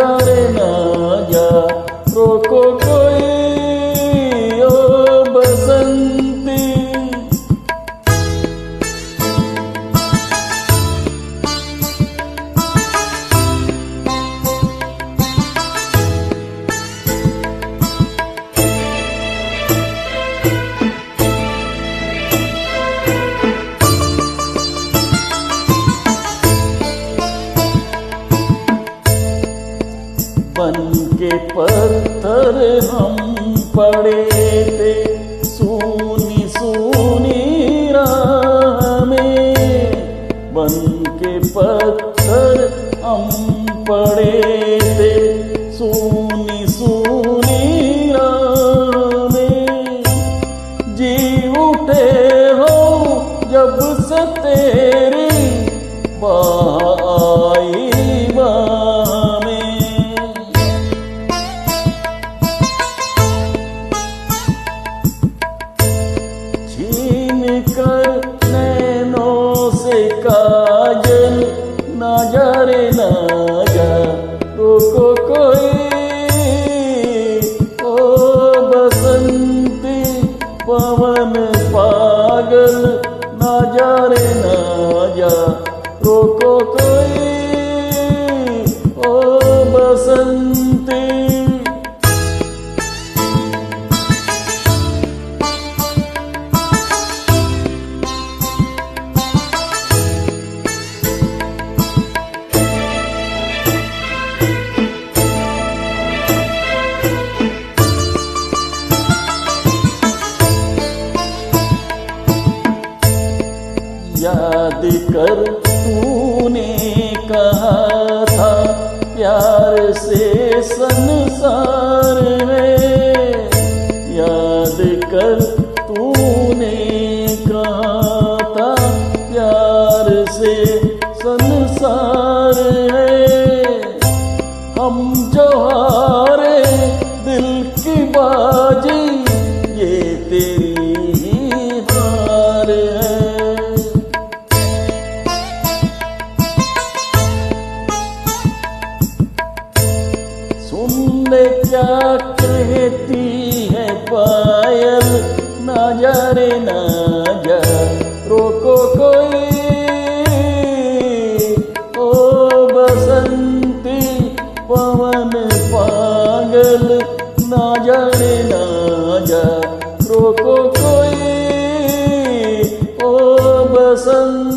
जा रे ना जा, रोको कोई ओ बसंती। बन के पत्थर हम पड़े थे सूनी सूनी राह में, बन के पत्थर हम पड़े थे सूनी सूनी राह में। जी उठे हो जब से तेरी बाह आई बाह में, कर नैनों से काजल ना जा रे ना जा, रोको कोई ओ बसंती। पवन पागल ना जा रे ना जा, रोको कोई ओ बसंती। याद कर तूने कहा था प्यार से संसार में, याद कर तूने कहा था प्यार से संसार है। हम जो हारे दिल की बाजी ये तेरी ही हार है। सुन ले क्या कहती है पायल, ना जा रे ना जा, रोको कोई ओ बसंती। पवन पागल ना जा रे ना जा, रोको कोई ओ बसंती।